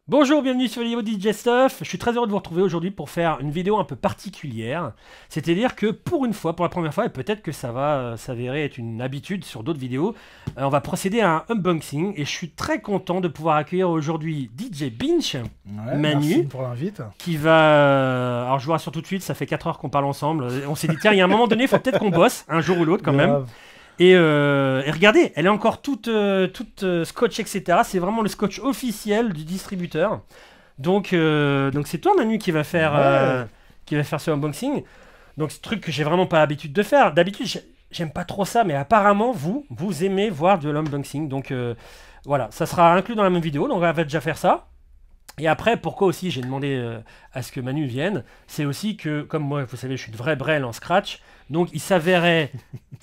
Bonjour, bienvenue sur Vidéo DJ Stuff. Je suis très heureux de vous retrouver aujourd'hui pour faire une vidéo un peu particulière. C'est-à-dire que pour une fois, pour la première fois, et peut-être que ça va s'avérer être une habitude sur d'autres vidéos, on va procéder à un unboxing. Et je suis très content de pouvoir accueillir aujourd'hui DJ Binch, Manu, merci pour l'invite. qui va... alors je vous rassure tout de suite, ça fait 4 heures qu'on parle ensemble. On s'est dit, tiens, il y a un moment donné, il faut peut-être qu'on bosse, un jour ou l'autre quand même. Et regardez, elle est encore toute scotch, etc. C'est vraiment le scotch officiel du distributeur. Donc c'est toi, Manu, qui va faire ce unboxing. Donc ce truc que j'ai vraiment pas l'habitude de faire. D'habitude, j'aime pas trop ça, mais apparemment, vous aimez voir de l'unboxing. Donc voilà, ça sera inclus dans la même vidéo. Donc on va déjà faire ça. Et après, pourquoi aussi j'ai demandé à ce que Manu vienne, c'est aussi que, comme moi, vous savez, je suis de vrai brel en scratch, donc il s'avérait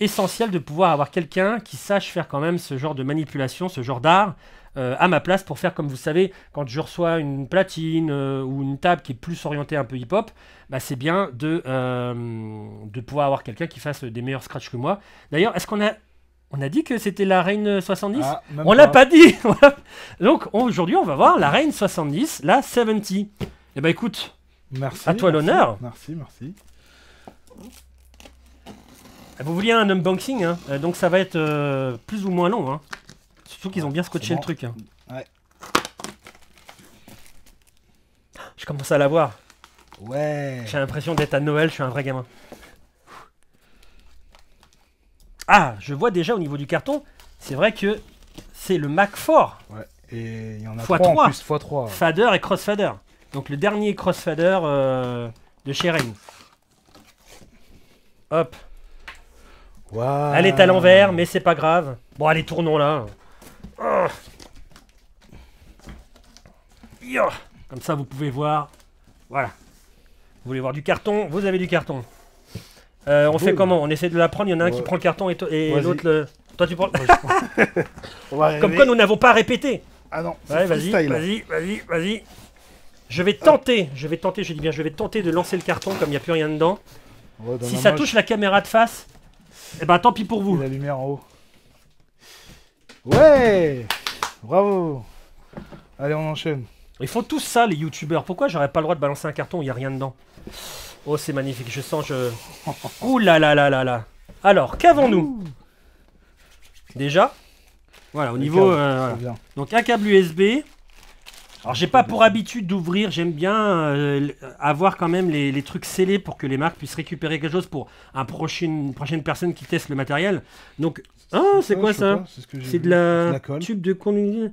essentiel de pouvoir avoir quelqu'un qui sache faire quand même ce genre de manipulation, ce genre d'art, à ma place pour faire, comme vous savez, quand je reçois une platine ou une table qui est plus orientée un peu hip-hop, bah, c'est bien de pouvoir avoir quelqu'un qui fasse des meilleurs scratchs que moi. D'ailleurs, est-ce qu'on a dit que c'était la Reign 70 ? On l'a pas dit. Donc aujourd'hui, on va voir la Reign 70, la 70. Eh ben écoute, merci, à toi l'honneur. Merci. Vous vouliez un unboxing, hein, donc ça va être plus ou moins long. Hein. Surtout qu'ils ont bien scotché le truc. Hein. Ouais. Je commence à l'avoir. Ouais. J'ai l'impression d'être à Noël, je suis un vrai gamin. Ah, je vois déjà au niveau du carton, c'est vrai que c'est le Mac 4. Ouais. Et il y en a X3. 3 en plus, x3. Fader et crossfader. Donc le dernier crossfader de chez Reign. Hop. Wow. Elle est à l'envers, mais c'est pas grave. Bon, allez, tournons là. Oh. Yo. Comme ça, vous pouvez voir. Voilà. Vous voulez voir du carton, vous avez du carton. On fait comment? On essaie de la prendre, il y en a un qui prend le carton et l'autre le... Toi tu prends... Comme quoi nous n'avons pas répété. Ah non, ouais, vas-y. Je vais tenter, je dis bien, je vais tenter de lancer le carton comme il n'y a plus rien dedans. Ouais, si ça touche la caméra de face, eh ben tant pis pour vous. Et la lumière en haut. Ouais. Bravo. Allez, on enchaîne. Ils font tous ça, les youtubeurs. Pourquoi j'aurais pas le droit de balancer un carton où il n'y a rien dedans? Oh, c'est magnifique, je sens, ouh là là là là là. Alors, qu'avons-nous? Déjà, voilà, au niveau... voilà. Donc, un câble USB. Alors, j'ai pas pour habitude d'ouvrir, j'aime bien avoir quand même les trucs scellés pour que les marques puissent récupérer quelque chose pour une prochaine personne qui teste le matériel. Donc, ah, c'est quoi ça? C'est de la tube de conduite.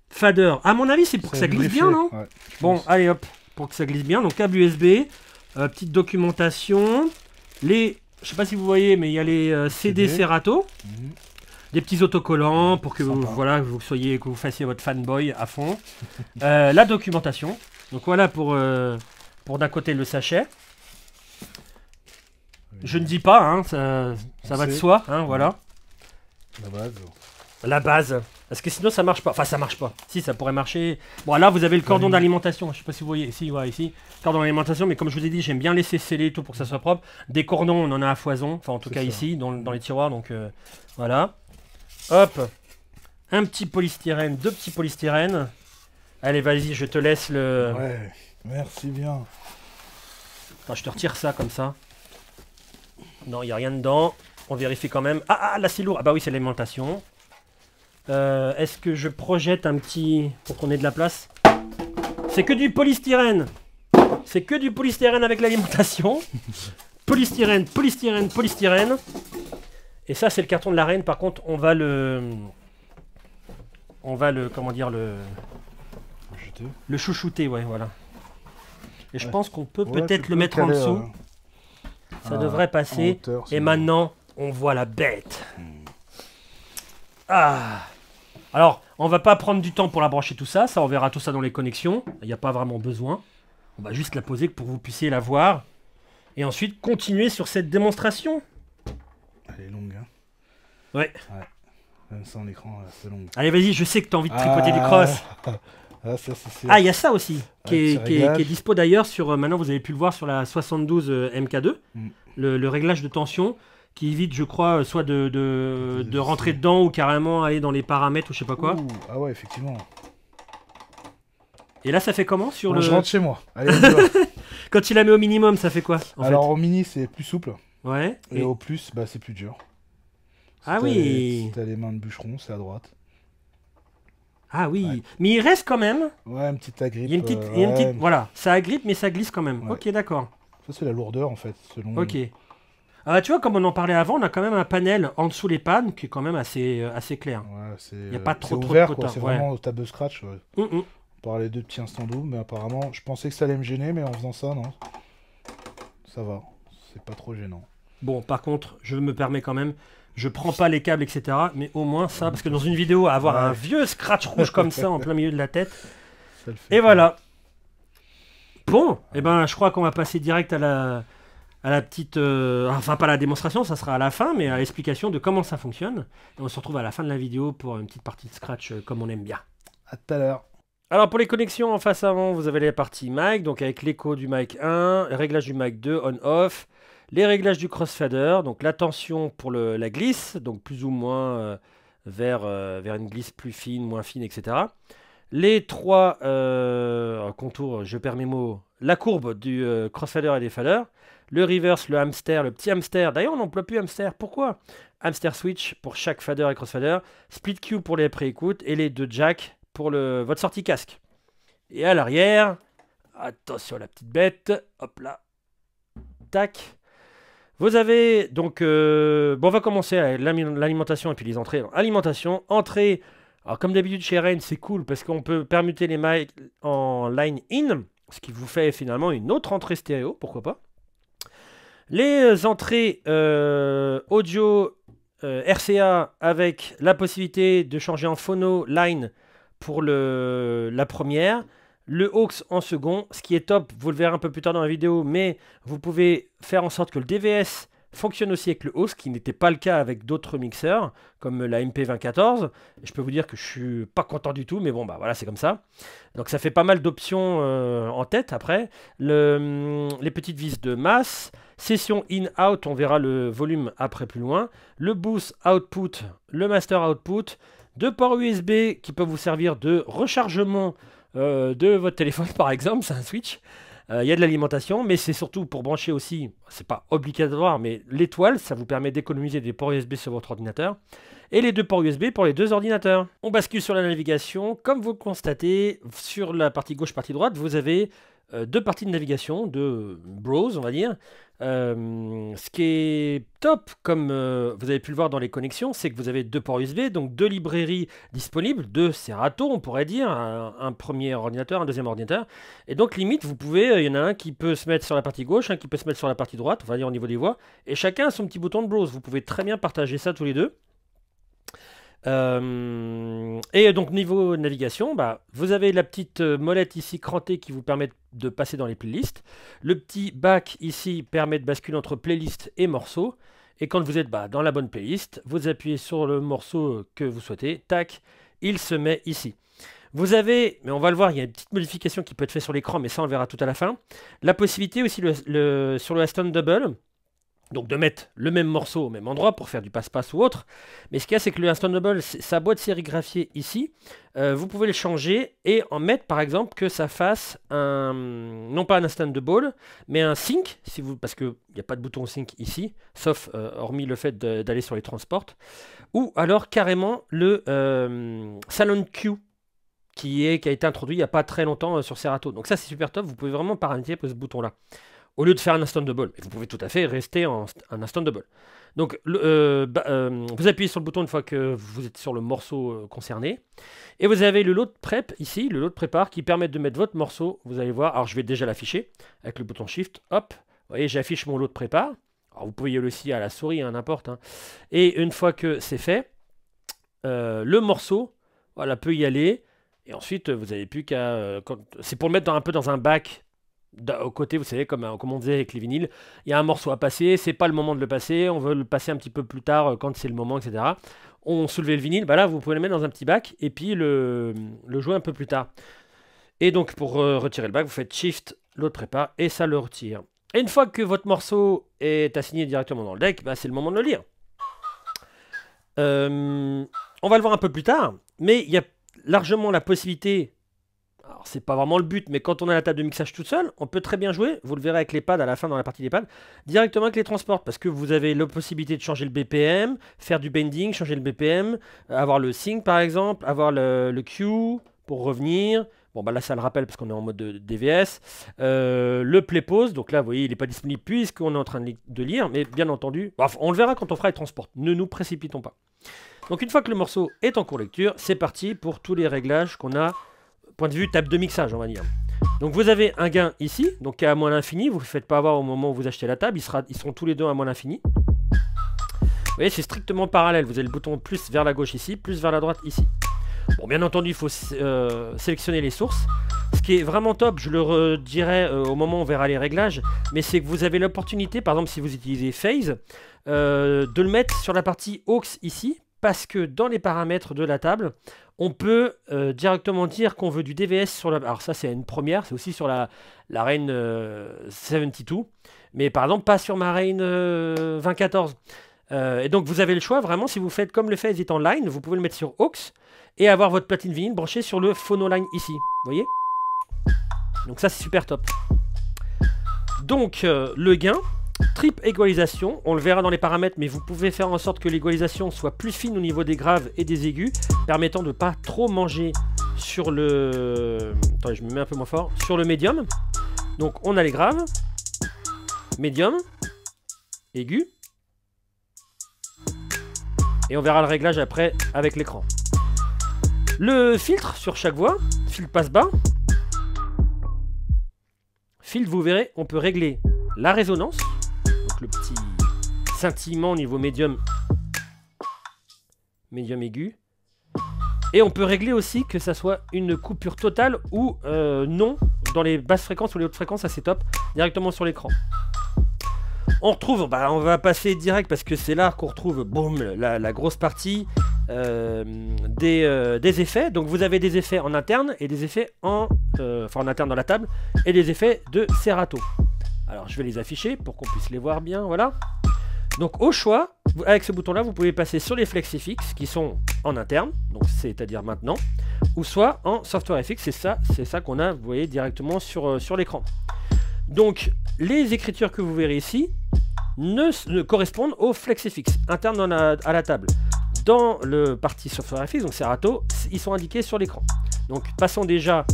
Fader. À mon avis, c'est pour que ça glisse bien, non? Ouais, bon, allez hop, pour que ça glisse bien. Donc, câble USB. Petite documentation, je sais pas si vous voyez, mais il y a les CD Serato, des petits autocollants pour que que vous fassiez votre fanboy à fond. La documentation, donc voilà pour d'un côté le sachet. Je ne dis pas, hein, ça va de soi, hein, voilà. La base. Parce que sinon ça marche pas. Enfin ça marche pas. Si ça pourrait marcher. Bon là vous avez le cordon d'alimentation. Je sais pas si vous voyez. Ici, ouais, ici. Cordon d'alimentation. Mais comme je vous ai dit, j'aime bien laisser sceller et tout pour que ça soit propre. Des cordons, on en a à foison. Enfin en tout cas ici, dans les tiroirs. Donc voilà. Hop. Un petit polystyrène. 2 petits polystyrènes. Allez vas-y, je te laisse le... Ouais. Merci bien. Attends, je te retire ça comme ça. Non, il n'y a rien dedans. On vérifie quand même. Ah là c'est lourd. Ah bah oui, c'est l'alimentation. Est-ce que je projette un petit... pour qu'on ait de la place? C'est que du polystyrène. C'est que du polystyrène avec l'alimentation. Polystyrène. Et ça, c'est le carton de la Reign. Par contre, on va le... comment dire, le chouchouter, ouais, voilà. Et je pense qu'on peut peut-être le mettre en dessous. Ça devrait passer. Et maintenant, on voit la bête. Ah! Alors, on va pas prendre du temps pour la brancher tout ça, on verra tout ça dans les connexions, il n'y a pas vraiment besoin. On va juste la poser pour que vous puissiez la voir. Et ensuite, continuer sur cette démonstration. Elle est longue, hein? Ouais. Même sans l'écran, c'est long. Allez, vas-y, je sais que tu as envie de tricoter du cross. Il y a ça aussi, qui est dispo d'ailleurs sur... maintenant, vous avez pu le voir sur la 72 MK2, le réglage de tension. Qui évite, je crois, soit de rentrer dedans ou carrément aller dans les paramètres ou je sais pas quoi. Ah ouais, effectivement. Et là, ça fait comment sur Bon, le... je rentre chez moi. Allez, on y va. Quand tu la mets au minimum, ça fait quoi en Alors au mini, c'est plus souple. fait Ouais. Et au plus, bah, c'est plus dur. Ah Si oui. t'as les mains de bûcheron, c'est à droite. Ah oui. Ouais. Mais il reste quand même. Ouais, une petite agrippe. Il y a une petite... il y a une petite... Voilà. Ça agrippe, mais ça glisse quand même. Ouais. Ok, d'accord. Ça, c'est la lourdeur, en fait, selon... Ok. Ah bah, tu vois, comme on en parlait avant, on a quand même un panel en dessous les pannes qui est quand même assez clair. Ouais, c'est... Y a pas trop de ouvert, potins, quoi. C'est ouais. vraiment au table de scratch. Ouais. On parlait de petits instants doubles, mais apparemment, je pensais que ça allait me gêner, mais en faisant ça, non. Ça va. C'est pas trop gênant. Bon, par contre, je me permets quand même, je prends pas les câbles, etc. Mais au moins ça, parce que dans une vidéo, avoir un vieux scratch rouge comme ça en plein milieu de la tête. Ça le fait Et pas. voilà. Bon, et ben, je crois qu'on va passer direct à la petite... enfin, pas la démonstration, ça sera à la fin, mais à l'explication de comment ça fonctionne. Et on se retrouve à la fin de la vidéo pour une petite partie de scratch comme on aime bien. À tout à l'heure. Alors pour les connexions en face avant, vous avez la partie mic, donc avec l'écho du mic 1, les réglages du mic 2 on-off, les réglages du crossfader, donc la tension pour la glisse, donc plus ou moins vers une glisse plus fine, moins fine, etc. Les trois contours, je perds mes mots, la courbe du crossfader et des faders, le reverse, le hamster, le petit hamster, d'ailleurs on n'emploie plus hamster, pourquoi? Hamster switch pour chaque fader et crossfader, split cue pour les pré-écoutes et les deux jacks pour votre sortie casque. Et à l'arrière, attention la petite bête, hop là, tac. Vous avez donc, bon on va commencer avec l'alimentation et puis les entrées. Alimentation, entrée, alors comme d'habitude chez Rain c'est cool parce qu'on peut permuter les mics en line in, ce qui vous fait finalement une autre entrée stéréo, pourquoi pas. Les entrées audio RCA avec la possibilité de changer en phono line pour la première, le aux en second, ce qui est top, vous le verrez un peu plus tard dans la vidéo, mais vous pouvez faire en sorte que le DVS fonctionne aussi avec le aux, ce qui n'était pas le cas avec d'autres mixeurs, comme la MP2014. Je peux vous dire que je suis pas content du tout, mais bon, bah voilà, c'est comme ça. Donc ça fait pas mal d'options en tête après. Les petites vis de masse, session in-out, on verra le volume après plus loin. Le boost output, le master output, deux ports USB qui peuvent vous servir de rechargement de votre téléphone par exemple, c'est un switch. Il y a de l'alimentation, mais c'est surtout pour brancher aussi, c'est pas obligatoire, mais l'étoile, ça vous permet d'économiser des ports USB sur votre ordinateur. Et les deux ports USB pour les deux ordinateurs. On bascule sur la navigation. Comme vous le constatez, sur la partie gauche, partie droite, vous avez deux parties de navigation, de browse, on va dire. Ce qui est top, comme vous avez pu le voir dans les connexions, c'est que vous avez deux ports USB, donc deux librairies disponibles, deux Serato, on pourrait dire, un premier ordinateur, un deuxième ordinateur. Et donc, limite, vous pouvez, il y en a un qui peut se mettre sur la partie gauche, un qui peut se mettre sur la partie droite, on va dire au niveau des voix, et chacun a son petit bouton de browse. Vous pouvez très bien partager ça tous les deux. Et donc niveau navigation, bah, vous avez la petite molette ici crantée qui vous permet de passer dans les playlists. Le petit back ici permet de basculer entre playlist et morceaux. Et quand vous êtes dans la bonne playlist, vous appuyez sur le morceau que vous souhaitez, tac, il se met ici. Vous avez, mais on va le voir, il y a une petite modification qui peut être faite sur l'écran, mais ça on le verra tout à la fin. La possibilité aussi sur le Aston Double, donc de mettre le même morceau au même endroit pour faire du passe-passe ou autre. Mais ce qu'il y a, c'est que le Instant Double, sa boîte sérigraphiée ici, vous pouvez le changer et en mettre par exemple que ça fasse non pas un Instant Double, mais un sync, parce qu'il n'y a pas de bouton sync ici, sauf hormis le fait d'aller sur les transports, ou alors carrément le Salon Q, qui a été introduit il n'y a pas très longtemps sur Serato. Donc ça c'est super top, vous pouvez vraiment paramétrer pour ce bouton-là. Au lieu de faire un instant double, vous pouvez tout à fait rester en un instant double. Donc, vous appuyez sur le bouton une fois que vous êtes sur le morceau concerné. Et vous avez le load prep ici, le load prépare, qui permet de mettre votre morceau. Vous allez voir, alors je vais déjà l'afficher avec le bouton Shift. Hop, vous voyez, j'affiche mon load prépare. Alors vous pouvez le aussi à la souris, hein, n'importe. Hein. Et une fois que c'est fait, le morceau, voilà, peut y aller. Et ensuite, vous n'avez plus qu'à... c'est pour le mettre un peu dans un bac. Au côté, vous savez, comme on disait avec les vinyles, il y a un morceau à passer, c'est pas le moment de le passer, on veut le passer un petit peu plus tard quand c'est le moment, etc. On soulevait le vinyle, bah là vous pouvez le mettre dans un petit bac et puis le jouer un peu plus tard. Et donc pour retirer le bac, vous faites Shift, l'autre prépare et ça le retire. Et une fois que votre morceau est assigné directement dans le deck, bah, c'est le moment de le lire. On va le voir un peu plus tard, mais il y a largement la possibilité... Alors, c'est pas vraiment le but, mais quand on a la table de mixage toute seule, on peut très bien jouer, vous le verrez avec les pads à la fin dans la partie des pads, directement avec les transports, parce que vous avez la possibilité de changer le BPM, faire du bending, changer le BPM, avoir le sync par exemple, avoir le Q pour revenir. Bon bah là ça le rappelle parce qu'on est en mode DVS. Le play pause, donc là vous voyez il n'est pas disponible puisqu'on est en train de lire, mais bien entendu, bref, on le verra quand on fera les transports, ne nous précipitons pas. Donc une fois que le morceau est en cours lecture, c'est parti pour tous les réglages qu'on a, point de vue table de mixage on va dire. Donc vous avez un gain ici, donc qui est à moins l'infini, vous ne le faites pas avoir au moment où vous achetez la table, ils seront tous les deux à moins l'infini. Vous voyez c'est strictement parallèle, vous avez le bouton plus vers la gauche ici, plus vers la droite ici. Bon, bien entendu, il faut sélectionner les sources. Ce qui est vraiment top, je le redirai au moment où on verra les réglages, mais c'est que vous avez l'opportunité, par exemple si vous utilisez Phase, de le mettre sur la partie aux ici, parce que dans les paramètres de la table, on peut directement dire qu'on veut du DVS sur la... Alors ça c'est une première, c'est aussi sur la Reign 72, mais par exemple pas sur ma Reign 2014. Et donc vous avez le choix, vraiment, si vous faites comme le Phase est en line, vous pouvez le mettre sur aux, et avoir votre platine vinyle branchée sur le phonoline ici, vous voyez. Donc ça c'est super top. Donc le gain, trip égalisation, on le verra dans les paramètres, mais vous pouvez faire en sorte que l'égalisation soit plus fine au niveau des graves et des aigus, permettant de ne pas trop manger sur le... Attendez, je me mets un peu moins fort, sur le médium. Donc on a les graves, médium, aigu, et on verra le réglage après avec l'écran. Le filtre sur chaque voix, filtre passe-bas. Filtre, vous verrez, on peut régler la résonance, donc le petit scintillement au niveau médium, médium aigu. Et on peut régler aussi que ça soit une coupure totale ou non dans les basses fréquences ou les hautes fréquences, ça c'est top, directement sur l'écran. On retrouve, bah, on va passer direct parce que c'est là qu'on retrouve, boum, la grosse partie des effets. Donc vous avez des effets en interne et des effets en interne dans la table et des effets de Serato. Alors je vais les afficher pour qu'on puisse les voir bien, voilà. Donc au choix, avec ce bouton là, vous pouvez passer sur les FlexiFX qui sont en interne, donc c'est-à-dire maintenant, ou soit en Software FX, c'est ça qu'on a, vous voyez, directement sur l'écran. Donc les écritures que vous verrez ici ne correspondent aux FlexiFX internes à la table. Dans le parti Software FX, donc Serato, ils sont indiqués sur l'écran. Donc passons déjà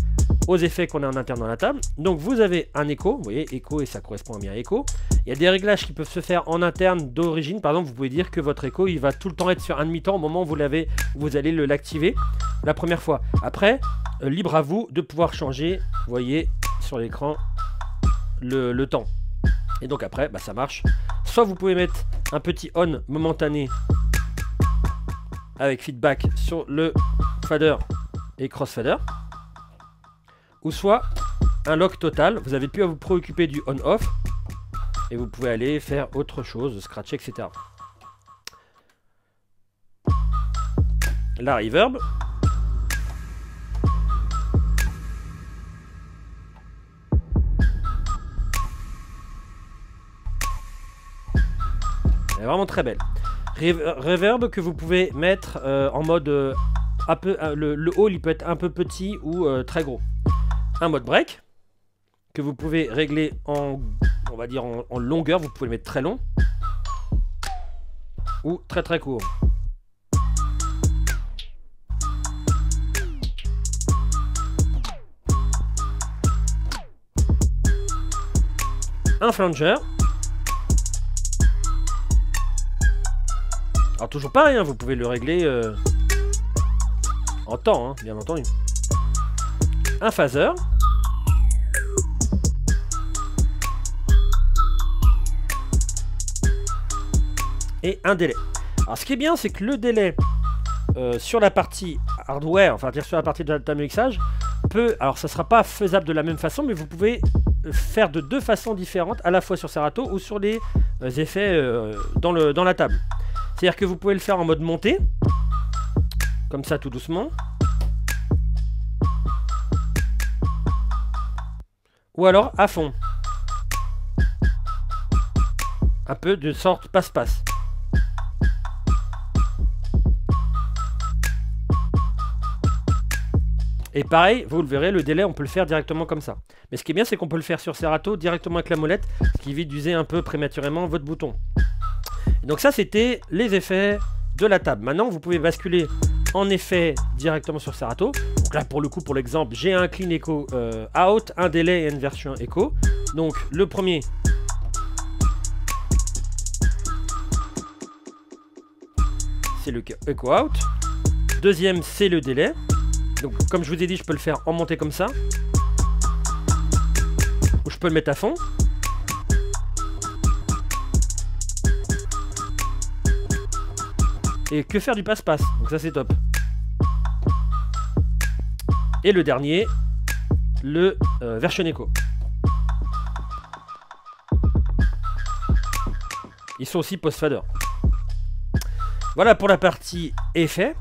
aux effets qu'on a en interne dans la table. Donc vous avez un écho, vous voyez, écho et ça correspond bien à écho. Il y a des réglages qui peuvent se faire en interne d'origine. Par exemple, vous pouvez dire que votre écho, il va tout le temps être sur un demi-temps au moment où vous allez l'activer la première fois. Après, libre à vous de pouvoir changer, vous voyez, sur l'écran, le temps. Et donc après, bah, ça marche. Soit vous pouvez mettre un petit on momentané avec feedback sur le fader et crossfader, ou soit un lock total, vous avez plus à vous préoccuper du on-off et vous pouvez aller faire autre chose, scratcher, etc. La reverb. Elle est vraiment très belle. Reverb que vous pouvez mettre en mode un peu, le haut il peut être un peu petit ou très gros. Un mode break que vous pouvez régler en, on va dire en longueur, vous pouvez le mettre très long ou très très court. Un flanger. Alors toujours pareil, hein, vous pouvez le régler en temps, hein, bien entendu. Un phaser. Et un délai. Alors ce qui est bien, c'est que le délai sur la partie hardware, enfin dire sur la partie de la table de mixage, alors ça sera pas faisable de la même façon, mais vous pouvez faire de deux façons différentes, à la fois sur Serato ou sur les effets dans la table. C'est-à-dire que vous pouvez le faire en mode montée, comme ça tout doucement. Ou alors à fond. Un peu de sorte passe-passe. Et pareil, vous le verrez, le délai, on peut le faire directement comme ça. Mais ce qui est bien, c'est qu'on peut le faire sur Serato directement avec la molette, ce qui évite d'user un peu prématurément votre bouton. Et donc ça, c'était les effets de la table. Maintenant, vous pouvez basculer en effet directement sur Serato. Donc là, pour le coup, pour l'exemple, j'ai un clean echo out, un délai et une version echo. Donc le premier, c'est le echo out. Deuxième, c'est le délai. Donc comme je vous ai dit, je peux le faire en montée comme ça. Ou je peux le mettre à fond. Et que faire du passe-passe. Donc ça c'est top. Et le dernier, le version echo. Ils sont aussi post-fader. Voilà pour la partie effet.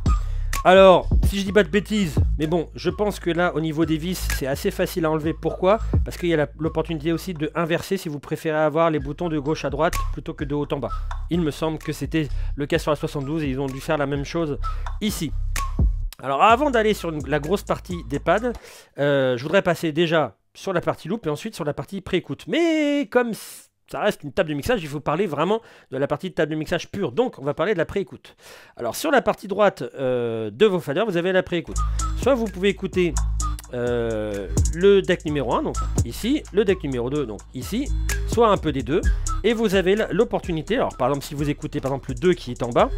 Alors, si je dis pas de bêtises, mais bon, je pense que là, au niveau des vis, c'est assez facile à enlever. Pourquoi? Parce qu'il y a l'opportunité aussi de inverser si vous préférez avoir les boutons de gauche à droite plutôt que de haut en bas. Il me semble que c'était le cas sur la 72 et ils ont dû faire la même chose ici. Alors, avant d'aller sur la grosse partie des pads, je voudrais passer déjà sur la partie loop et ensuite sur la partie pré-écoute. Mais comme ça reste une table de mixage, il faut parler vraiment de la partie de table de mixage pure. Donc, on va parler de la pré-écoute. Alors, sur la partie droite de vos faders, vous avez la pré-écoute. Soit vous pouvez écouter le deck numéro 1, donc ici, le deck numéro 2, donc ici, soit un peu des deux. Et vous avez l'opportunité, alors par exemple, si vous écoutez par exemple le 2 qui est en bas,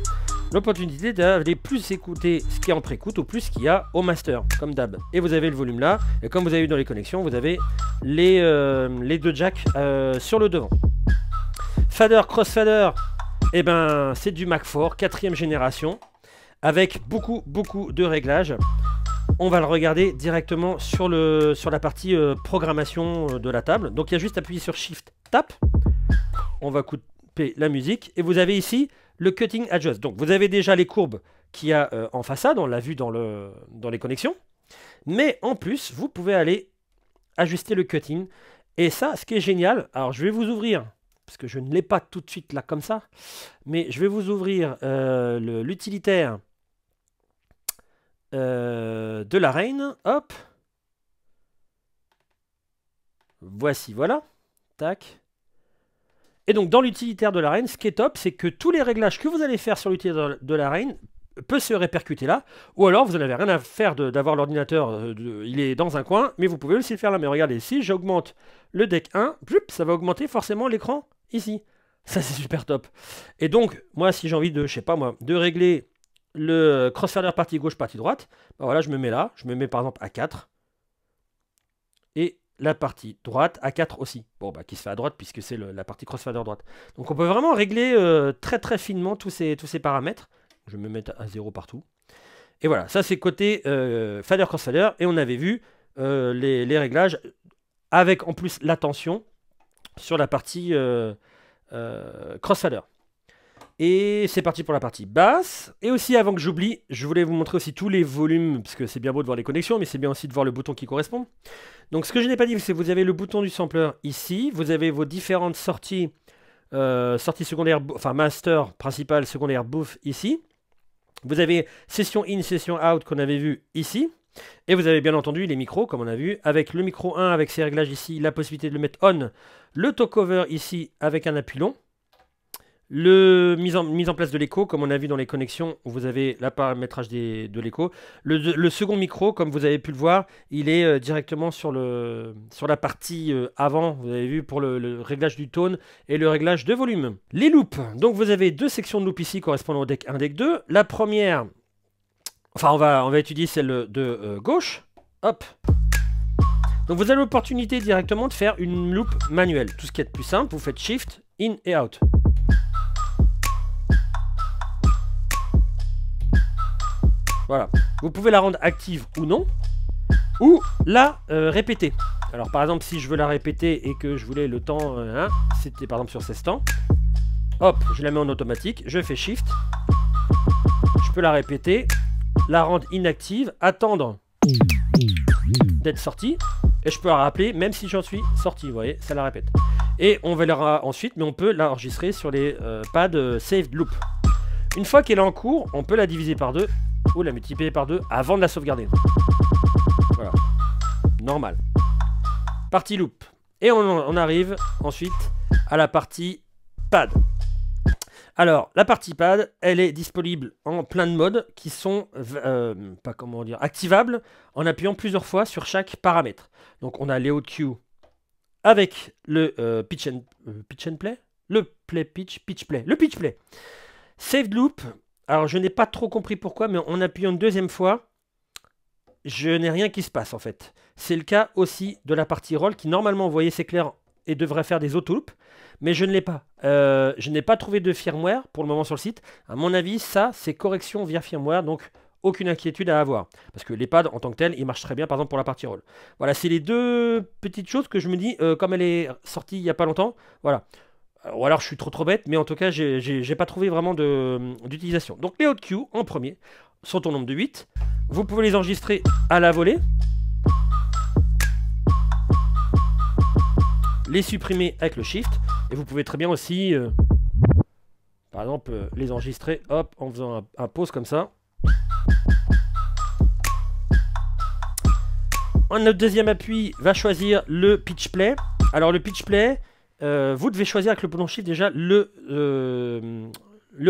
l'opportunité d'aller plus écouter ce qui est en pré-écoute ou plus ce qu'il y a au master, comme d'hab. Et vous avez le volume là, et comme vous avez vu dans les connexions, vous avez les deux jacks sur le devant. Fader, crossfader, et ben c'est du Mac 4, 4ème génération, avec beaucoup de réglages. On va le regarder directement sur la partie programmation de la table. Donc il y a juste à appuyer sur Shift Tap. On va couper la musique, et vous avez ici le Cutting Adjust. Donc vous avez déjà les courbes qu'il y a en façade, on l'a vu dans les connexions. Mais en plus, vous pouvez aller ajuster le cutting. Et ça, ce qui est génial, alors je vais vous ouvrir, parce que je ne l'ai pas tout de suite là comme ça, mais je vais vous ouvrir l'utilitaire de la Reign. Hop. Voici, voilà. Tac. Et donc dans l'utilitaire de la Reign, ce qui est top, c'est que tous les réglages que vous allez faire sur l'utilitaire de la Reign peut se répercuter là, ou alors vous n'avez rien à faire d'avoir l'ordinateur, il est dans un coin, mais vous pouvez aussi le faire là. Mais regardez, si j'augmente le deck 1, ça va augmenter forcément l'écran ici. Ça c'est super top. Et donc, moi si j'ai envie de, je sais pas moi, de régler le crossfader partie gauche, partie droite, bah voilà, je me mets là, je me mets par exemple à 4, et la partie droite à 4 aussi. Bon, bah qui se fait à droite puisque c'est la partie crossfader droite. Donc on peut vraiment régler très finement tous ces paramètres. Je vais me mettre à 0 partout. Et voilà, ça c'est côté fader crossfader. Et on avait vu les réglages avec en plus l'attention sur la partie crossfader. Et c'est parti pour la partie basse. Et aussi, avant que j'oublie, je voulais vous montrer aussi tous les volumes, parce que c'est bien beau de voir les connexions, mais c'est bien aussi de voir le bouton qui correspond. Donc ce que je n'ai pas dit, c'est que vous avez le bouton du sampler ici, vous avez vos différentes sorties, sortie secondaire, enfin master, principal, secondaire, booth ici. Vous avez session in, session out qu'on avait vu ici. Et vous avez bien entendu les micros, comme on a vu, avec le micro 1, avec ses réglages ici, la possibilité de le mettre on, le talk-over ici, avec un appui long. Mise en place de l'écho, comme on a vu dans les connexions, où vous avez le paramétrage de l'écho. Le second micro, comme vous avez pu le voir, il est directement sur la partie avant, vous avez vu, pour le réglage du tone et le réglage de volume. Les loops, donc vous avez deux sections de loop ici correspondant au deck 1, deck 2. La première, enfin on va étudier celle de gauche. Hop. Donc vous avez l'opportunité directement de faire une loop manuelle. Tout ce qui est plus simple, vous faites Shift, In et Out. Voilà, vous pouvez la rendre active ou non, ou la répéter. Alors par exemple, si je veux la répéter et que je voulais le temps, c'était par exemple sur 16 temps, hop, je la mets en automatique, je fais Shift, je peux la répéter, la rendre inactive, attendre d'être sorti, et je peux la rappeler même si j'en suis sorti, vous voyez, ça la répète. Et on verra ensuite, mais on peut l'enregistrer sur les pads Saved Loop. Une fois qu'elle est en cours, on peut la diviser par 2, ou la multiplier par 2 avant de la sauvegarder. Voilà. Normal. Partie loop. Et on arrive ensuite à la partie pad. Alors, la partie pad, elle est disponible en plein de modes qui sont, pas comment dire, activables en appuyant plusieurs fois sur chaque paramètre. Donc, on a les Cue avec le pitch and play, le play pitch, pitch play, le pitch play. Saved loop. Alors, je n'ai pas trop compris pourquoi, mais en appuyant une deuxième fois, je n'ai rien qui se passe en fait. C'est le cas aussi de la partie roll qui normalement, vous voyez, c'est clair et devrait faire des auto-loops, mais je ne l'ai pas. Je n'ai pas trouvé de firmware pour le moment sur le site. À mon avis, ça, c'est correction via firmware, donc aucune inquiétude à avoir. Parce que les pads en tant que tel, ils marchent très bien, par exemple, pour la partie roll. Voilà, c'est les deux petites choses que je me dis, comme elle est sortie il n'y a pas longtemps, voilà. Ou alors je suis trop bête, mais en tout cas, j'ai pas trouvé vraiment d'utilisation. Donc les Cue en premier sont au nombre de 8. Vous pouvez les enregistrer à la volée. Les supprimer avec le Shift. Et vous pouvez très bien aussi, par exemple, les enregistrer hop, en faisant un pause comme ça. Notre deuxième appui va choisir le pitch play. Alors le pitch play, vous devez choisir avec le bouton Shift déjà le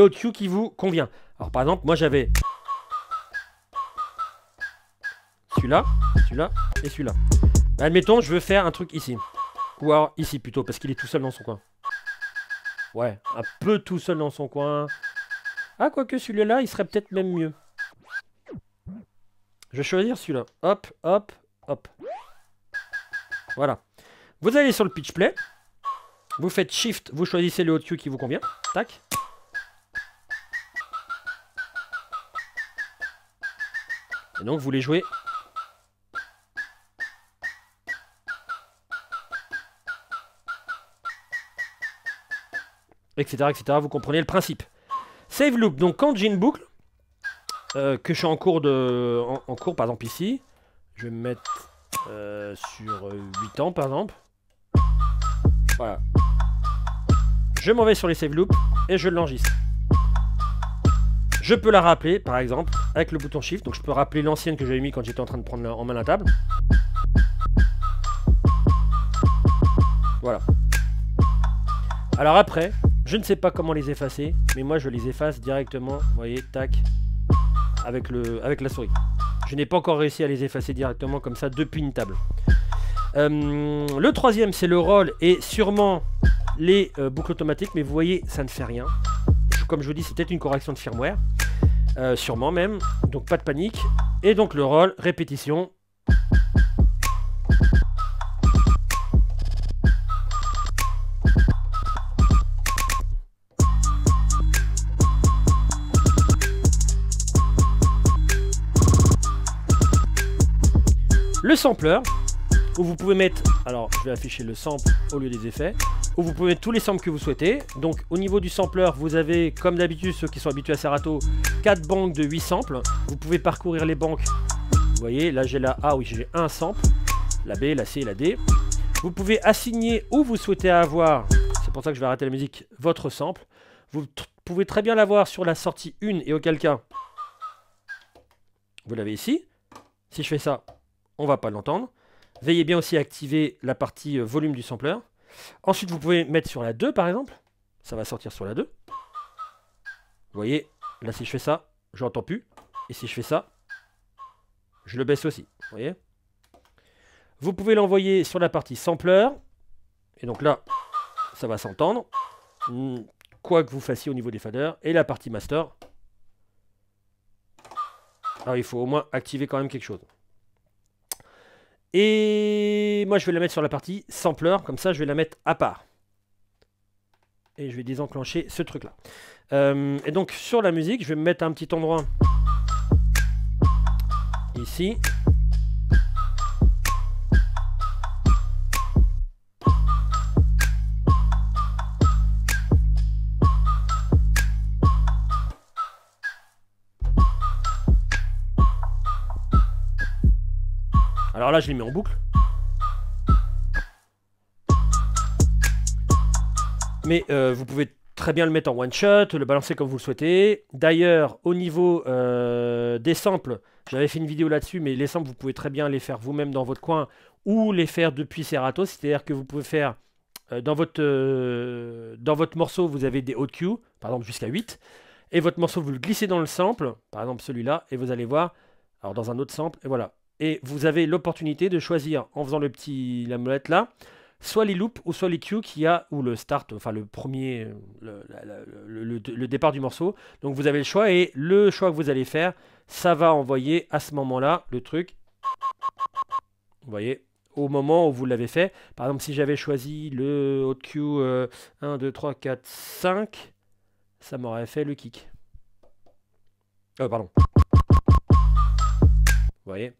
Cue qui vous convient. Alors par exemple, moi j'avais celui-là, celui-là et celui-là. Admettons, je veux faire un truc ici. Ou alors ici plutôt, parce qu'il est tout seul dans son coin. Ouais, un peu tout seul dans son coin. Ah, quoique celui-là, il serait peut-être même mieux. Je vais choisir celui-là. Hop, hop, hop. Voilà. Vous allez sur le pitch play. Vous faites Shift, vous choisissez le Cue qui vous convient. Tac. Et donc, vous les jouez. Etc., etc. Vous comprenez le principe. Save loop. Donc, quand j'ai une boucle, que je suis en cours, par exemple ici, je vais me mettre sur 8 ans, par exemple. Voilà. Je m'en vais sur les save loops et je l'enregistre. Je peux la rappeler, par exemple, avec le bouton Shift. Donc, je peux rappeler l'ancienne que j'avais mis quand j'étais en train de prendre en main la table. Voilà. Alors après, je ne sais pas comment les effacer, mais moi je les efface directement, vous voyez, tac, avec la souris. Je n'ai pas encore réussi à les effacer directement comme ça depuis une table. Le troisième, c'est le roll et sûrement les boucles automatiques, mais vous voyez, ça ne fait rien. Comme je vous dis, c'est peut-être une correction de firmware, sûrement même, donc pas de panique. Et donc le roll, répétition. Le sampler, où vous pouvez mettre, alors je vais afficher le sample au lieu des effets, où vous pouvez mettre tous les samples que vous souhaitez. Donc au niveau du sampler, vous avez, comme d'habitude, ceux qui sont habitués à Serato, 4 banques de 8 samples. Vous pouvez parcourir les banques. Vous voyez, là j'ai la A, oui j'ai un sample, la B, la C et la D. Vous pouvez assigner où vous souhaitez avoir, c'est pour ça que je vais arrêter la musique, votre sample. Vous pouvez très bien l'avoir sur la sortie 1 et auquel cas, vous l'avez ici. Si je fais ça, on va pas l'entendre. Veillez bien aussi à activer la partie volume du sampler. Ensuite, vous pouvez mettre sur la 2 par exemple. Ça va sortir sur la 2. Vous voyez, là si je fais ça, je n'entends plus. Et si je fais ça, je le baisse aussi. Vous voyez. Vous pouvez l'envoyer sur la partie sampler. Et donc là, ça va s'entendre. Quoi que vous fassiez au niveau des faders. Et la partie master. Alors il faut au moins activer quand même quelque chose. Et moi je vais la mettre sur la partie sampler, comme ça je vais la mettre à part. Et je vais désenclencher ce truc là. Et donc sur la musique, je vais me mettre à un petit endroit ici. Alors là, je l'ai mis en boucle. Mais vous pouvez très bien le mettre en one shot, le balancer comme vous le souhaitez. D'ailleurs, au niveau des samples, j'avais fait une vidéo là-dessus, mais les samples, vous pouvez très bien les faire vous-même dans votre coin ou les faire depuis Serato. C'est-à-dire que vous pouvez faire dans votre morceau, vous avez des hot cues, par exemple jusqu'à 8. Et votre morceau, vous le glissez dans le sample, par exemple celui-là, et vous allez voir, alors dans un autre sample, et voilà. Et vous avez l'opportunité de choisir, en faisant la molette là, soit les loops ou soit les cues qu'il y a, ou le start, enfin le premier, le départ du morceau. Donc vous avez le choix, et le choix que vous allez faire, ça va envoyer à ce moment-là le truc. Vous voyez, au moment où vous l'avez fait. Par exemple, si j'avais choisi le hot cue 1, 2, 3, 4, 5... ça m'aurait fait le kick. Pardon. Vous voyez.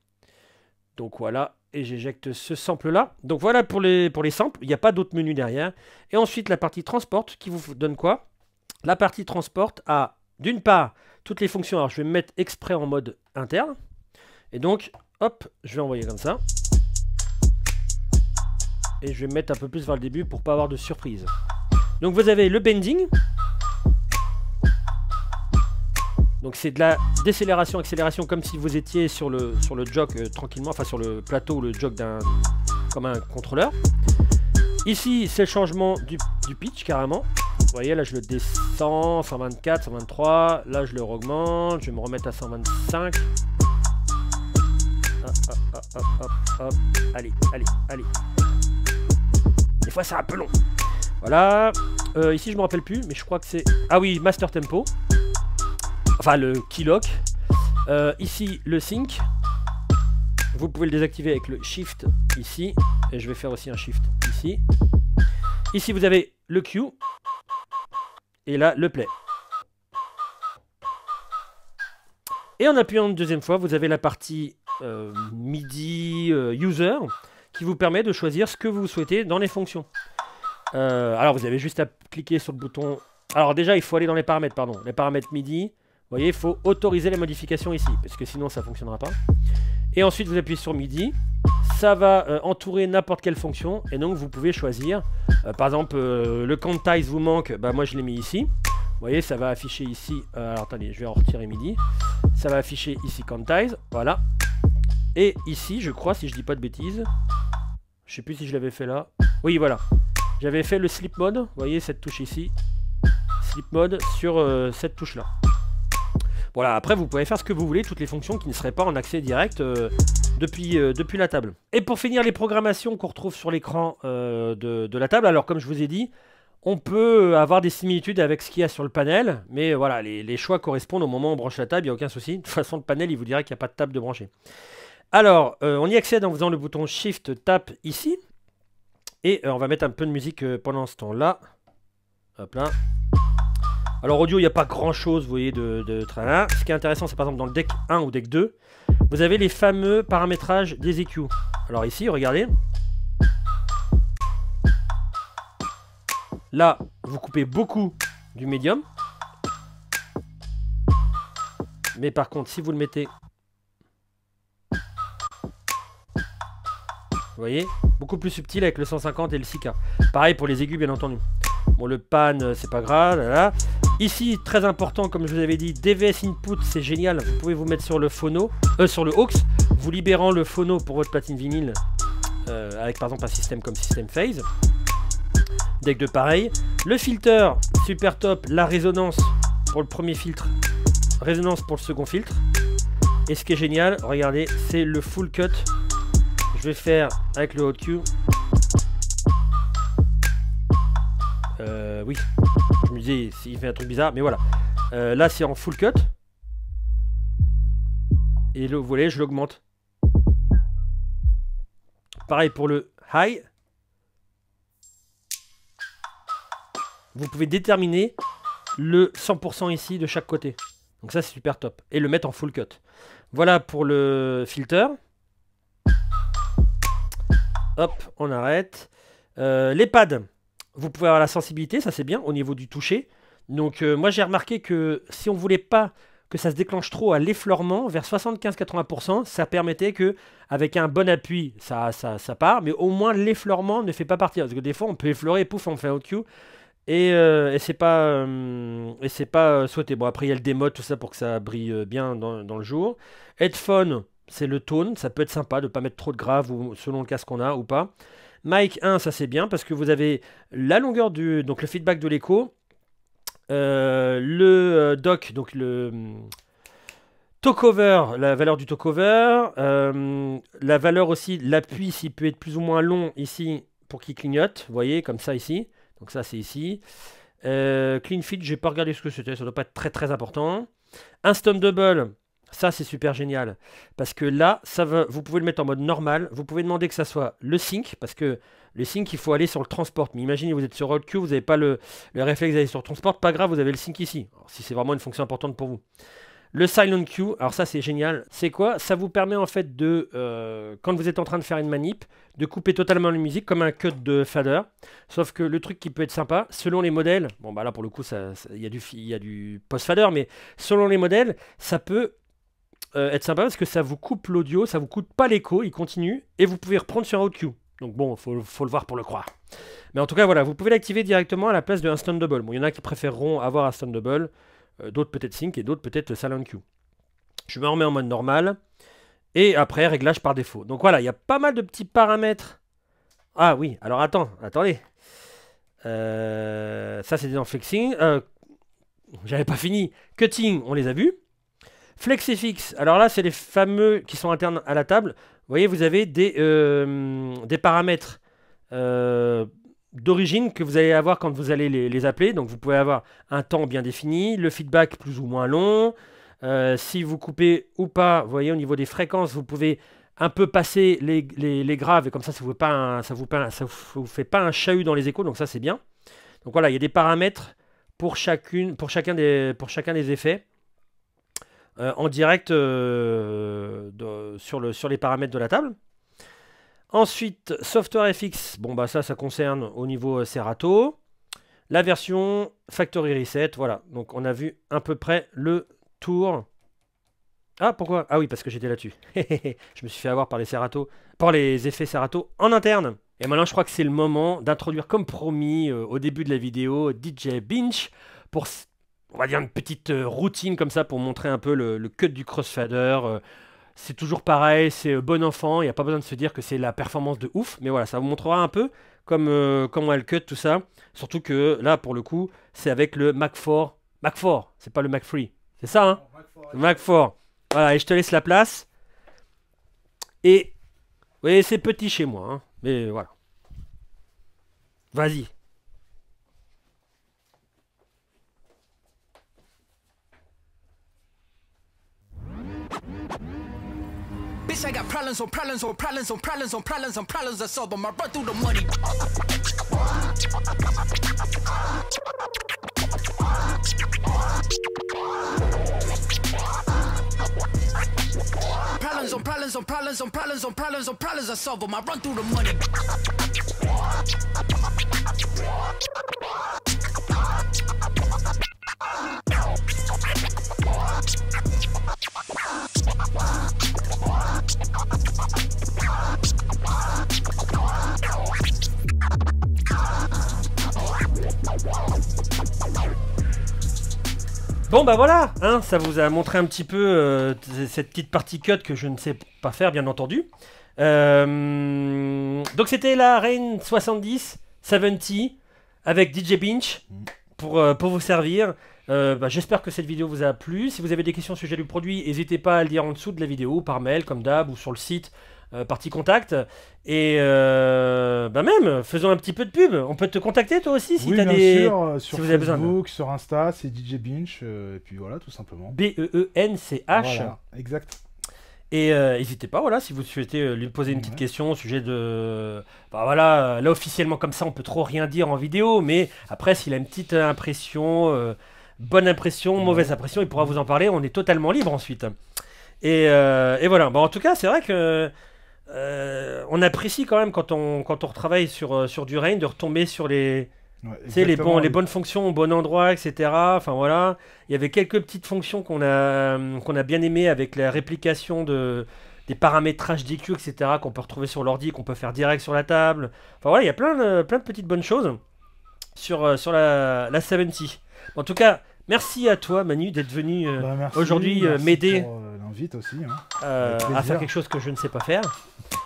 Donc voilà. Et j'éjecte ce sample là. Donc voilà pour les samples. Il n'y a pas d'autre menu derrière. Et ensuite la partie transport qui vous donne quoi? La partie transport a d'une part toutes les fonctions. Alors je vais me mettre exprès en mode interne. Et donc hop, je vais envoyer comme ça. Et je vais me mettre un peu plus vers le début pour pas avoir de surprise. Donc vous avez le bending. Donc c'est de la décélération, accélération, comme si vous étiez sur le jog tranquillement, enfin sur le plateau ou le jog comme un contrôleur. Ici c'est le changement du pitch carrément. Vous voyez là je le descends, 124, 123, là je le augmente, je vais me remettre à 125. Hop. Allez. Des fois c'est un peu long. Voilà. Ici je me rappelle plus, mais je crois que c'est... Ah oui, master tempo. Enfin le keylock. Ici le sync. Vous pouvez le désactiver avec le shift ici. Et je vais faire aussi un shift ici. Ici vous avez le cue. Et là le play. Et en appuyant une deuxième fois, vous avez la partie MIDI user qui vous permet de choisir ce que vous souhaitez dans les fonctions. Alors vous avez juste à cliquer sur le bouton. Alors déjà il faut aller dans les paramètres, pardon. Les paramètres MIDI. Vous voyez, il faut autoriser les modifications ici, parce que sinon ça ne fonctionnera pas. Et ensuite vous appuyez sur MIDI, ça va entourer n'importe quelle fonction, et donc vous pouvez choisir, par exemple le quantize vous manque, bah moi je l'ai mis ici. Vous voyez, ça va afficher ici, alors attendez, je vais en retirer MIDI. Ça va afficher ici quantize, voilà. Et ici, je crois, si je dis pas de bêtises, je sais plus si je l'avais fait là. Oui, voilà. J'avais fait le sleep mode, vous voyez cette touche ici. Sleep mode sur cette touche là. Voilà, après vous pouvez faire ce que vous voulez, toutes les fonctions qui ne seraient pas en accès direct depuis la table. Et pour finir les programmations qu'on retrouve sur l'écran de la table, alors comme je vous ai dit, on peut avoir des similitudes avec ce qu'il y a sur le panel, mais voilà, les choix correspondent au moment où on branche la table, il n'y a aucun souci. De toute façon, le panel, il vous dira qu'il n'y a pas de table de brancher. Alors, on y accède en faisant le bouton Shift Tap ici. Et on va mettre un peu de musique pendant ce temps-là. Hop là. Alors audio, il n'y a pas grand chose, vous voyez, de tralala. Ce qui est intéressant, c'est par exemple dans le deck 1 ou deck 2, vous avez les fameux paramétrages des EQ. Alors ici, regardez. Là, vous coupez beaucoup du médium. Mais par contre, si vous le mettez... Vous voyez, beaucoup plus subtil avec le 150 et le 6K. Pareil pour les aigus, bien entendu. Bon, le pan, c'est pas grave. Là. Ici, très important, comme je vous avais dit, DVS input, c'est génial. Vous pouvez vous mettre sur le phono, sur le aux, vous libérant le phono pour votre platine vinyle, avec par exemple un système comme System Phase. Deck de pareil. Le filter, super top. La résonance pour le premier filtre, résonance pour le second filtre. Et ce qui est génial, regardez, c'est le full cut. Je vais faire avec le hot cue. Oui, je me disais s'il fait un truc bizarre, mais voilà. Là c'est en full cut. Et le, vous voyez, je l'augmente. Pareil pour le high. Vous pouvez déterminer le 100% ici de chaque côté. Donc ça c'est super top. Et le mettre en full cut. Voilà pour le filter. Hop, on arrête. Les pads. Vous pouvez avoir la sensibilité, ça c'est bien, au niveau du toucher. Donc moi j'ai remarqué que si on voulait pas que ça se déclenche trop à l'effleurement, vers 75-80%, ça permettait que avec un bon appui, ça part, mais au moins l'effleurement ne fait pas partir. Parce que des fois on peut effleurer, pouf, on fait un cue. et c'est pas souhaité. Bon, après, il y a le démode, tout ça pour que ça brille bien dans le jour. Headphone, c'est le tone. Ça peut être sympa de ne pas mettre trop de grave ou, selon le casque qu'on a ou pas. Mic 1, ça c'est bien parce que vous avez la longueur donc le feedback de l'écho. Le dock, donc le talkover, la valeur du talkover. La valeur aussi, l'appui, s'il peut être plus ou moins long ici pour qu'il clignote. Vous voyez, comme ça ici. Donc ça c'est ici. Clean fit, j'ai pas regardé ce que c'était, ça doit pas être très très important. Instant double, ça c'est super génial. Parce que là, vous pouvez le mettre en mode normal. Vous pouvez demander que ça soit le sync, parce que le sync, il faut aller sur le transport. Mais imaginez, vous êtes sur Roadqueue, vous n'avez pas le réflexe d'aller sur le transport, pas grave, vous avez le sync ici. Alors, si c'est vraiment une fonction importante pour vous. Le silent queue, alors ça c'est génial. C'est quoi? Ça vous permet en fait de, quand vous êtes en train de faire une manip, de couper totalement la musique comme un cut de fader. Sauf que le truc qui peut être sympa, selon les modèles, bon bah là pour le coup il y a du post-fader, mais selon les modèles, ça peut être sympa parce que ça vous coupe l'audio, ça vous coupe pas l'écho, il continue, et vous pouvez reprendre sur Roadqueue. Donc bon, faut le voir pour le croire. Mais en tout cas voilà, vous pouvez l'activer directement à la place de Instant Double. Bon, il y en a qui préféreront avoir Instant Double. D'autres peut-être sync et d'autres peut-être silent queue. Je me remets en mode normal. Et après, réglage par défaut. Donc voilà, il y a pas mal de petits paramètres. Ah oui, alors attendez. Ça c'est dans flexing. J'avais pas fini. Cutting, on les a vus. FlexFX, alors là c'est les fameux qui sont internes à la table. Vous voyez, vous avez des paramètres d'origine que vous allez avoir quand vous allez les appeler. Donc vous pouvez avoir un temps bien défini, le feedback plus ou moins long. Si vous coupez ou pas, vous voyez au niveau des fréquences, vous pouvez un peu passer les graves et comme ça, ça vous fait pas un chahut dans les échos. Donc ça c'est bien. Donc voilà, il y a des paramètres pour chacun des effets en direct sur les paramètres de la table. Ensuite, Software FX, bon bah ça concerne au niveau Serato. La version Factory Reset, voilà. Donc on a vu à peu près le tour. Ah pourquoi? Ah oui, parce que j'étais là-dessus. Je me suis fait avoir par les effets Serato en interne. Et maintenant je crois que c'est le moment d'introduire comme promis au début de la vidéo DJ Binge pour, on va dire, une petite routine comme ça pour montrer un peu le cut du crossfader. C'est toujours pareil, c'est bon enfant, il n'y a pas besoin de se dire que c'est la performance de ouf, mais voilà, ça vous montrera un peu comment elle cut tout ça. Surtout que là, pour le coup, c'est avec le Mac 4. Mac 4, c'est pas le Mac 3. C'est ça, hein? Le Mac 4. Voilà, et je te laisse la place. Et, oui, c'est petit chez moi, hein, mais voilà. Vas-y. Bitch, I got problems on problems on problems on problems on problems on problems I solve them. I run through the money. Problems on problems on problems on problems on problems on problems I solve them. I run through the money. Bon bah voilà, hein, ça vous a montré un petit peu cette petite partie cut que je ne sais pas faire bien entendu. Donc c'était la Rain 70 avec DJ Binge pour vous servir. J'espère que cette vidéo vous a plu. Si vous avez des questions au sujet du produit, n'hésitez pas à le dire en dessous de la vidéo, par mail comme d'hab ou sur le site. Partie contact et même faisons un petit peu de pub. On peut te contacter toi aussi si tu as sur si vous avez besoin sur Insta, c'est DJ Binge et puis voilà, tout simplement. BEENCH. Voilà, exact. Et n'hésitez pas, voilà, si vous souhaitez lui poser une petite question au sujet de... là officiellement comme ça on peut trop rien dire en vidéo, mais après s'il a une petite impression, bonne impression, mauvaise impression, il pourra vous en parler, on est totalement libre ensuite. Et voilà, en tout cas c'est vrai que on apprécie quand même quand on retravaille sur du Rain de retomber sur les bonnes fonctions au bon endroit, etc. Enfin voilà, il y avait quelques petites fonctions qu'on a bien aimées avec la réplication des paramétrages DQ, etc. qu'on peut retrouver sur l'ordi, qu'on peut faire direct sur la table. Enfin voilà, il y a plein de petites bonnes choses. sur la 70. En tout cas, merci à toi Manu d'être venu aujourd'hui m'aider l'invite aussi, à faire quelque chose que je ne sais pas faire.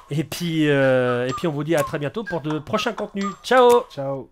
Et puis on vous dit à très bientôt pour de prochains contenus. Ciao. Ciao.